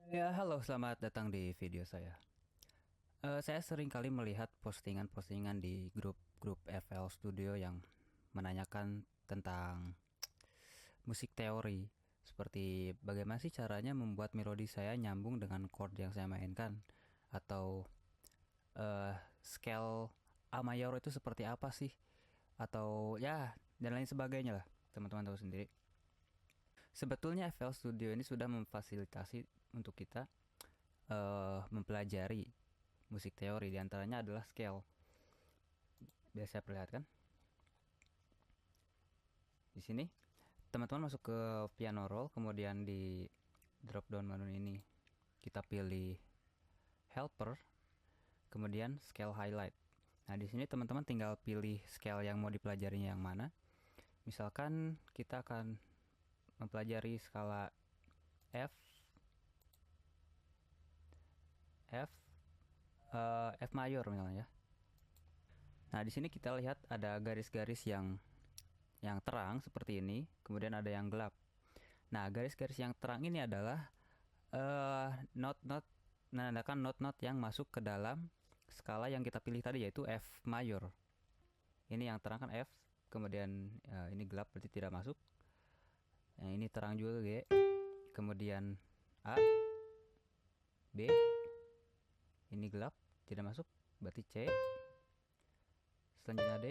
Ya, halo, selamat datang di video saya. Saya sering kali melihat postingan-postingan di grup-grup FL Studio yang menanyakan tentang musik teori, seperti bagaimana sih caranya membuat melodi saya nyambung dengan chord yang saya mainkan, atau scale A mayor itu seperti apa sih, atau ya dan lain sebagainya lah. Teman-teman tahu sendiri. Sebetulnya FL Studio ini sudah memfasilitasi untuk kita mempelajari musik teori, diantaranya adalah scale. Biasa saya perlihatkan di sini. Teman-teman masuk ke piano roll, kemudian di drop down menu ini kita pilih helper, kemudian scale highlight. Nah, di sini teman-teman tinggal pilih scale yang mau dipelajarinya yang mana. Misalkan kita akan mempelajari skala F, F, F mayor misalnya ya. Nah, di sini kita lihat ada garis-garis yang terang seperti ini, kemudian ada yang gelap. Nah, garis-garis yang terang ini adalah not menandakan not yang masuk ke dalam skala yang kita pilih tadi, yaitu F mayor. Ini yang terang kan F, kemudian ini gelap berarti tidak masuk. Yang ini terang juga G, kemudian A, B, ini gelap tidak masuk berarti C, selanjutnya D,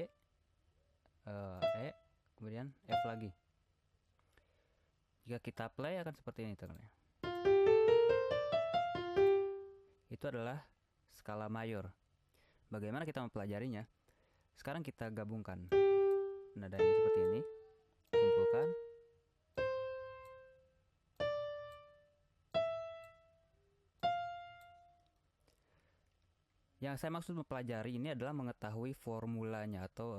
E, kemudian F lagi. Jika kita play akan seperti ini teman-teman. Itu adalah skala mayor. Bagaimana kita mempelajarinya? Sekarang kita gabungkan nadanya seperti ini, kumpulkan. Yang saya maksud mempelajari ini adalah mengetahui formulanya atau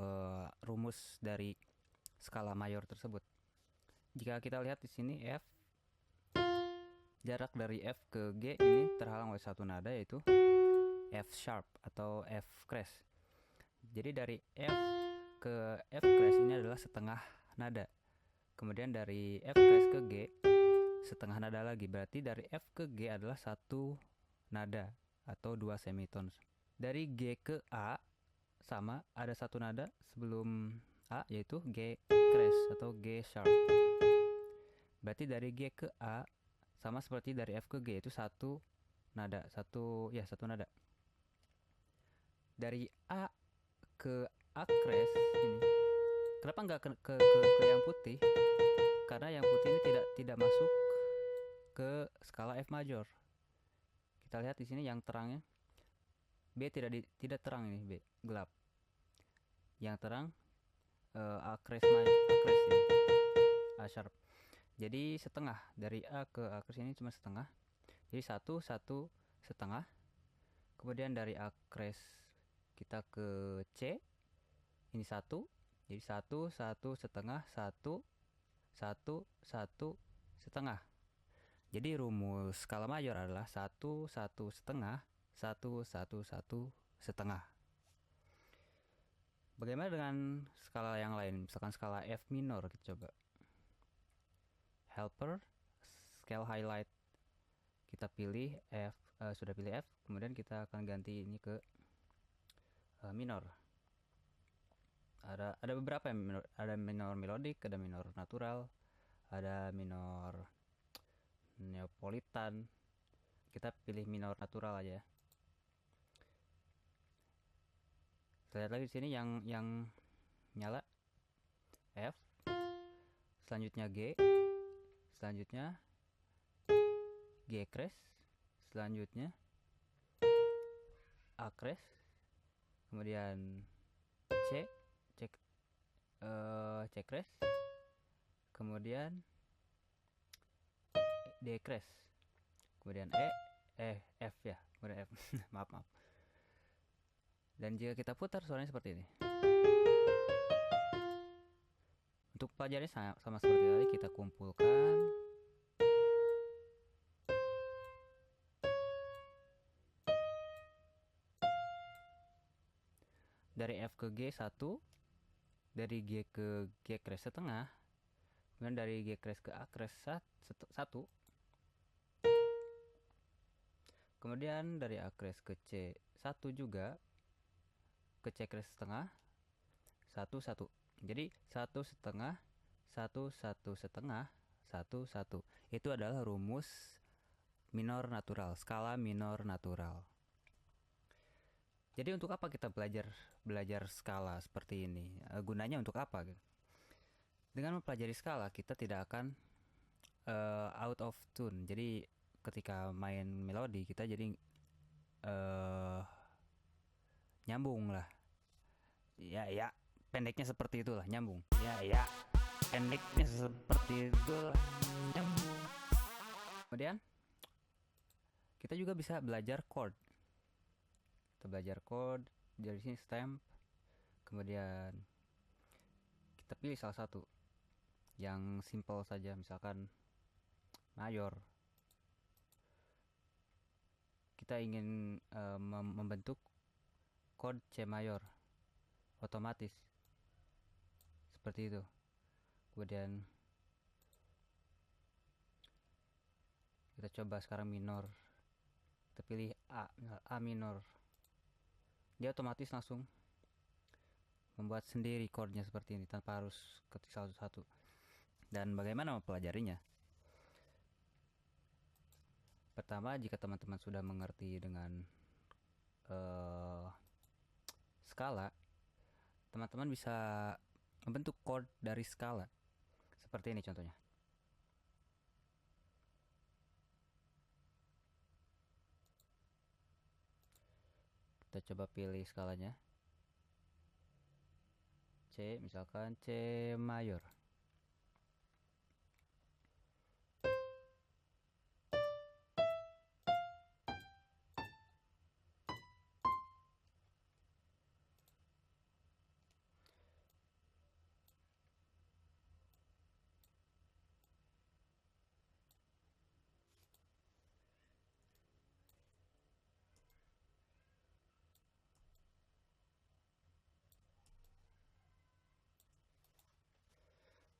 rumus dari skala mayor tersebut. Jika kita lihat di sini F, jarak dari F ke G ini terhalang oleh satu nada, yaitu F sharp atau F crash. Jadi dari F ke F crash ini adalah setengah nada. Kemudian dari F crash ke G setengah nada lagi. Berarti dari F ke G adalah satu nada atau dua semitone. Dari G ke A sama ada satu nada sebelum A, yaitu G crash atau G sharp. Berarti dari G ke A sama seperti dari F ke G, itu satu nada, satu nada. Dari A ke A crash ini, kenapa nggak ke yang putih? Karena yang putih ini tidak masuk ke skala F major. Kita lihat di sini yang terangnya B tidak terang, ini B gelap. Yang terang A crash ini A sharp. Jadi setengah dari A ke A crash ini cuma setengah. Jadi satu setengah. Kemudian dari A crash kita ke C ini satu. Jadi satu setengah, satu setengah. Jadi rumus skala mayor adalah satu setengah, satu setengah. Bagaimana dengan skala yang lain? Misalkan skala F minor, kita coba. Helper, scale highlight. Kita pilih F, sudah pilih F, kemudian kita akan ganti ini ke minor. Ada beberapa yang minor, ada minor melodik, ada minor natural, ada minor neapolitan. Kita pilih minor natural aja ya. Kita lihat lagi di sini yang nyala F, selanjutnya G, selanjutnya G crash, selanjutnya A crash, kemudian C, C crash, kemudian D crash, kemudian F ya, kemudian F. maaf. Dan jika kita putar suaranya seperti ini. Untuk pelajarannya sama seperti tadi, kita kumpulkan. Dari F ke G 1, dari G ke G crash setengah, kemudian dari G crash ke A crash 1, Kemudian dari A crash ke C1 juga, ke C crash setengah, 1 1. Jadi 1 setengah, 1 1 setengah, 1 1. Itu adalah rumus minor natural, skala minor natural. Jadi untuk apa kita belajar skala seperti ini? Gunanya untuk apa? Dengan mempelajari skala kita tidak akan out of tune. Jadi ketika main melodi kita jadi nyambung lah. Ya, pendeknya seperti itulah, nyambung. Ya, pendeknya seperti itulah, nyambung. Kemudian kita juga bisa belajar chord. Kita belajar chord dari sini stamp. Kemudian kita pilih salah satu yang simple saja, misalkan mayor. Kita ingin membentuk chord C mayor otomatis seperti itu. Kemudian kita coba sekarang minor, kita pilih A minor, dia otomatis langsung membuat sendiri chordnya seperti ini tanpa harus ketik satu-satu. Dan bagaimana mempelajarinya? Pertama, jika teman-teman sudah mengerti dengan skala, teman-teman bisa membentuk chord dari skala seperti ini contohnya. Kita coba pilih skalanya C, misalkan C mayor.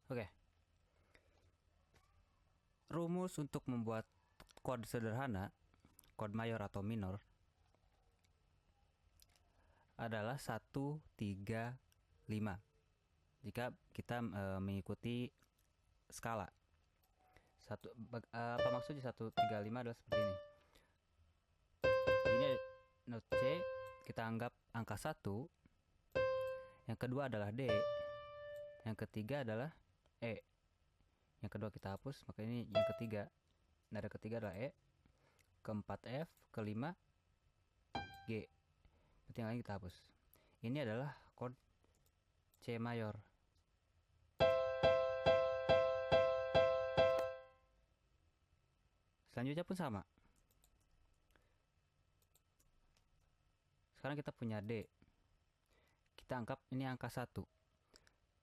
Oke. Rumus untuk membuat chord sederhana, chord mayor atau minor, adalah 1 3 5. Jika kita mengikuti skala. Apa maksudnya 1 3 5 adalah seperti ini. Ini note C, kita anggap angka 1. Yang kedua adalah D. Yang ketiga adalah E. Yang kedua kita hapus, maka ini yang ketiga. Nada ketiga adalah E. Keempat F, kelima G. Berarti yang lain kita hapus. Ini adalah chord C mayor. Selanjutnya pun sama. Sekarang kita punya D. Kita anggap ini angka 1.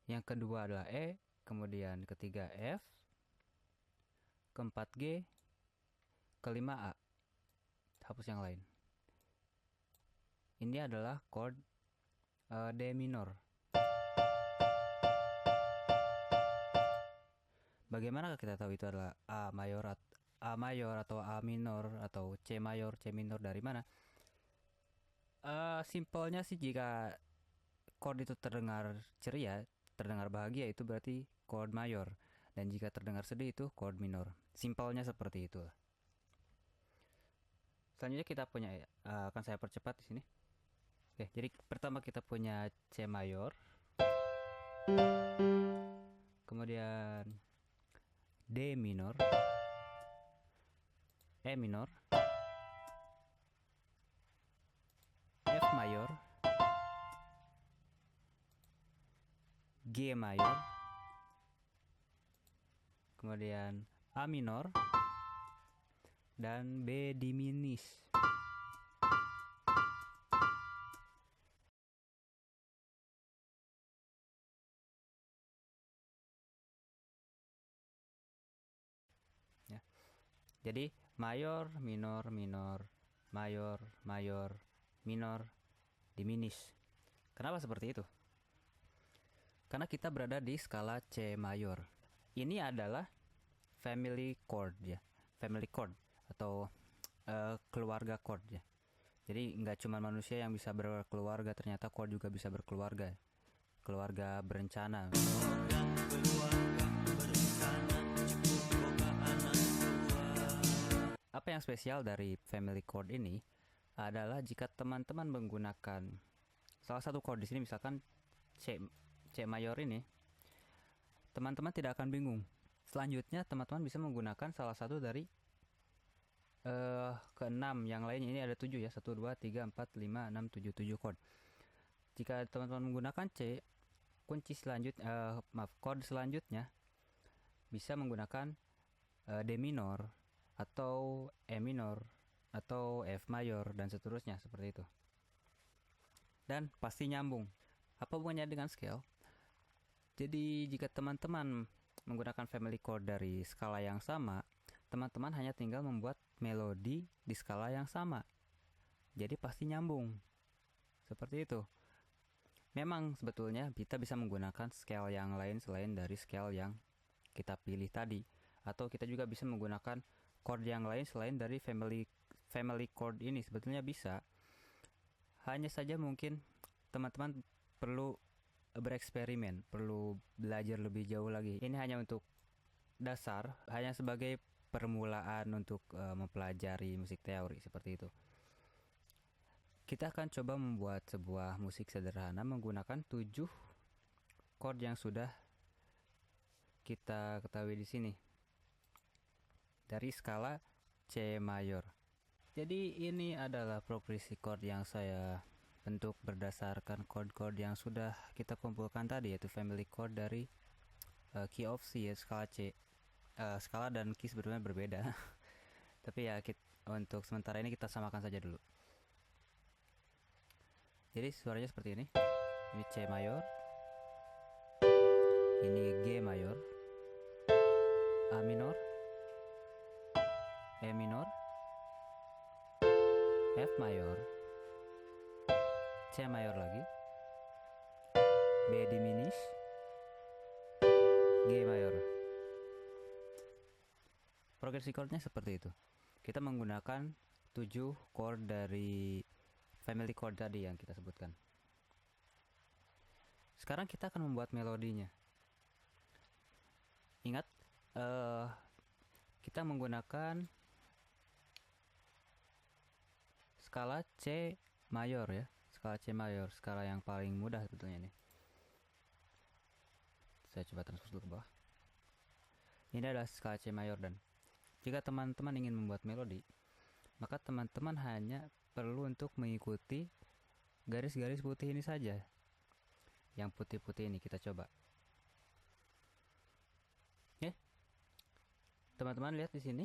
Yang kedua adalah E, kemudian ketiga F, keempat G, kelima A. Hapus yang lain. Ini adalah chord D minor. Bagaimana kita tahu itu adalah A mayor atau A minor atau C mayor, C minor dari mana? Simpelnya sih, jika chord itu terdengar ceria, terdengar bahagia, itu berarti chord mayor. Dan jika terdengar sedih itu chord minor. Simpelnya seperti itu. Selanjutnya kita punya, akan saya percepat di sini. Oke, jadi pertama kita punya C mayor. Kemudian D minor, E minor, F mayor, G mayor, kemudian A minor, dan B diminis. Ya. Jadi mayor, minor, minor, mayor, mayor, minor, diminis. Kenapa seperti itu? Karena kita berada di skala C mayor. Ini adalah family chord ya, family chord atau keluarga chord ya. Jadi nggak cuma manusia yang bisa berkeluarga, ternyata chord juga bisa berkeluarga, keluarga berencana. Apa yang spesial dari family chord ini adalah jika teman-teman menggunakan salah satu chord di sini, misalkan C mayor ini, teman-teman tidak akan bingung. Selanjutnya teman-teman bisa menggunakan salah satu dari ke-6 yang lainnya. Ini ada 7 ya, 1, 2, 3, 4, 5, 6, 7, 7 chord. Jika teman-teman menggunakan C, kunci chord selanjutnya bisa menggunakan D minor atau E minor atau F mayor dan seterusnya, seperti itu. Dan pasti nyambung. Apa hubungannya dengan scale? Jadi jika teman-teman menggunakan family chord dari skala yang sama, teman-teman hanya tinggal membuat melodi di skala yang sama. Jadi pasti nyambung. Seperti itu. Memang sebetulnya kita bisa menggunakan scale yang lain selain dari scale yang kita pilih tadi, atau kita juga bisa menggunakan chord yang lain selain dari family chord ini. Sebetulnya bisa. Hanya saja mungkin teman-teman perlu bereksperimen, perlu belajar lebih jauh lagi. Ini hanya untuk dasar, hanya sebagai permulaan untuk mempelajari musik teori, seperti itu. Kita akan coba membuat sebuah musik sederhana menggunakan 7 chord yang sudah kita ketahui di sini dari skala C mayor. Jadi ini adalah progresi chord yang saya bentuk berdasarkan chord-chord yang sudah kita kumpulkan tadi, yaitu family chord dari key of C ya, skala C. Skala dan key sebetulnya berbeda. Tapi ya untuk sementara ini kita samakan saja dulu. Jadi suaranya seperti ini. Ini C mayor, ini G mayor, A minor, E minor, F mayor, C mayor lagi, B diminished, G mayor. Progresi chordnya seperti itu. Kita menggunakan 7 chord dari family chord tadi yang kita sebutkan. Sekarang kita akan membuat melodinya. Ingat, kita menggunakan skala C mayor ya, skala C mayor, skala yang paling mudah sebetulnya ini. Saya coba transpose dulu ke bawah. Ini adalah skala C mayor, dan jika teman-teman ingin membuat melodi, maka teman-teman hanya perlu untuk mengikuti garis-garis putih ini saja. Yang putih-putih ini kita coba. Teman-teman lihat di sini.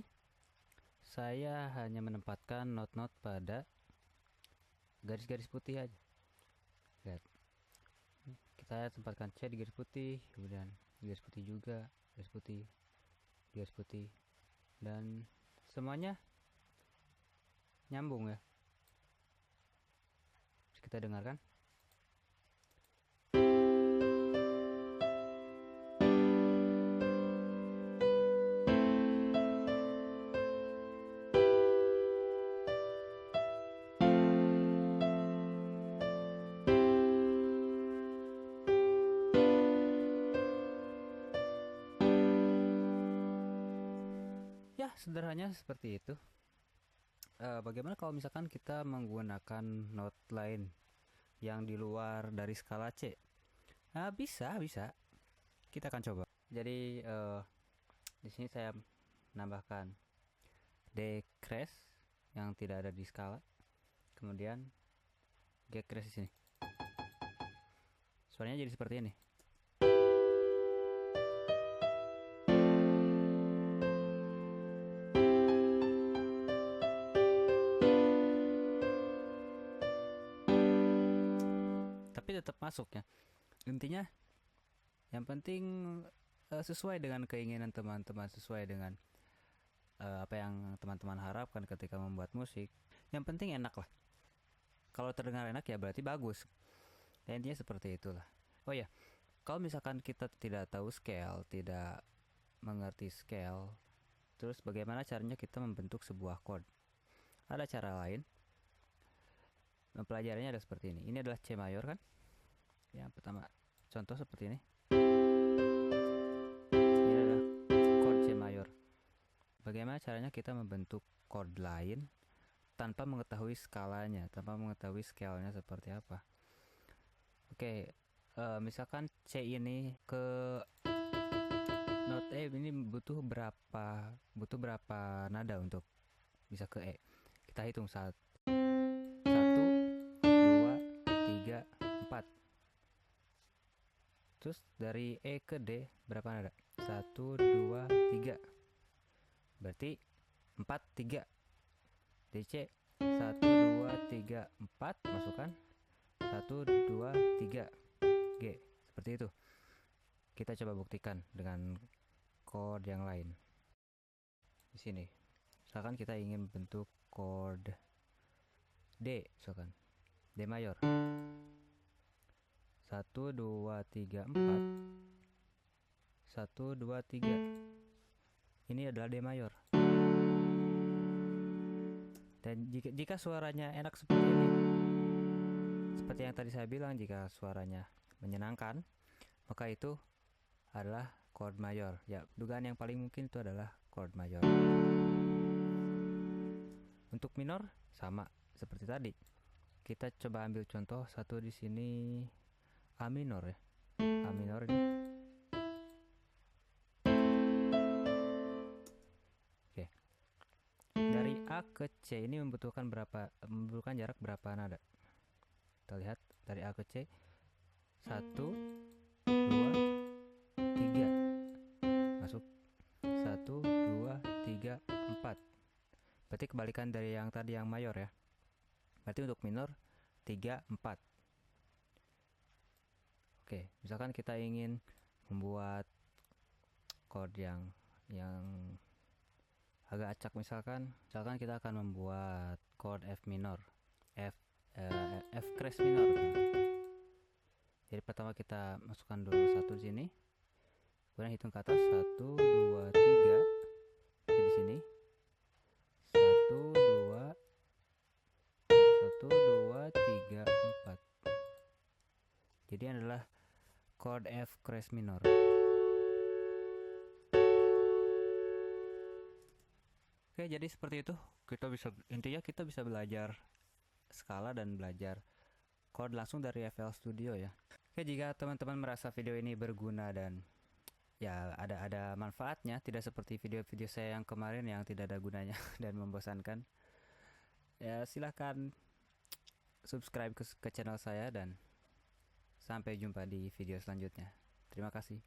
Saya hanya menempatkan not-not pada garis-garis putih aja. Lihat. Kita tempatkan C di garis putih, kemudian garis putih juga, garis putih, garis putih, dan semuanya nyambung ya. Terus kita dengarkan. Ya, sederhananya seperti itu. Bagaimana kalau misalkan kita menggunakan not lain yang di luar dari skala C? Bisa. Kita akan coba. Jadi di sini saya menambahkan D crash yang tidak ada di skala, kemudian G crash di sini. Suaranya jadi seperti ini. Tapi tetap masuk ya. Intinya yang penting sesuai dengan keinginan teman-teman, sesuai dengan apa yang teman-teman harapkan ketika membuat musik. Yang penting enak lah. Kalau terdengar enak ya berarti bagus. Ya, intinya seperti itulah. Oh ya, kalau misalkan kita tidak tahu scale, tidak mengerti scale, terus bagaimana caranya kita membentuk sebuah chord? ada cara lain. Mempelajarinya ada seperti ini. Ini adalah C mayor kan? Yang pertama, contoh seperti ini. Ini adalah chord C mayor. Bagaimana caranya kita membentuk chord lain tanpa mengetahui skalanya, tanpa mengetahui scale-nya seperti apa? Oke, misalkan C ini ke note E ini butuh berapa nada untuk bisa ke E. Kita hitung 1, 2, 3, 4. Terus dari E ke D berapa nada? 1, 2, 3. Berarti 4, 3. Di C 1, 2, 3, 4 masukkan 1, 2, 3 G. Seperti itu. Kita coba buktikan dengan chord yang lain. Di sini. Misalkan kita ingin bentuk chord D, misalkan D mayor. 1, 2, 3, 4. 1, 2, 3. Ini adalah D mayor. Dan jika suaranya enak seperti ini, seperti yang tadi saya bilang, jika suaranya menyenangkan, maka itu adalah chord mayor. Ya, dugaan yang paling mungkin itu adalah chord mayor. Untuk minor sama seperti tadi. Kita coba ambil contoh satu di sini, A minor ya. A minor ini. Oke. Dari A ke C ini membutuhkan jarak berapa nada? Kita lihat dari A ke C. 1, 2, 3. Masuk. 1, 2, 3, 4. Berarti kebalikan dari yang tadi yang mayor ya. Berarti untuk minor 3, 4. Oke, misalkan kita ingin membuat chord yang agak acak, misalkan kita akan membuat chord F minor, F crash minor. Jadi pertama kita masukkan dulu 1 di sini, kemudian hitung ke atas 1, 2, 3. Di sini 1, 2, 3, 4. Jadi adalah chord F crash minor. Oke, jadi seperti itu. Intinya kita bisa belajar skala dan belajar chord langsung dari FL Studio ya. Oke, jika teman-teman merasa video ini berguna dan ya ada manfaatnya, tidak seperti video-video saya yang kemarin yang tidak ada gunanya dan membosankan, ya silahkan subscribe ke channel saya dan sampai jumpa di video selanjutnya. Terima kasih.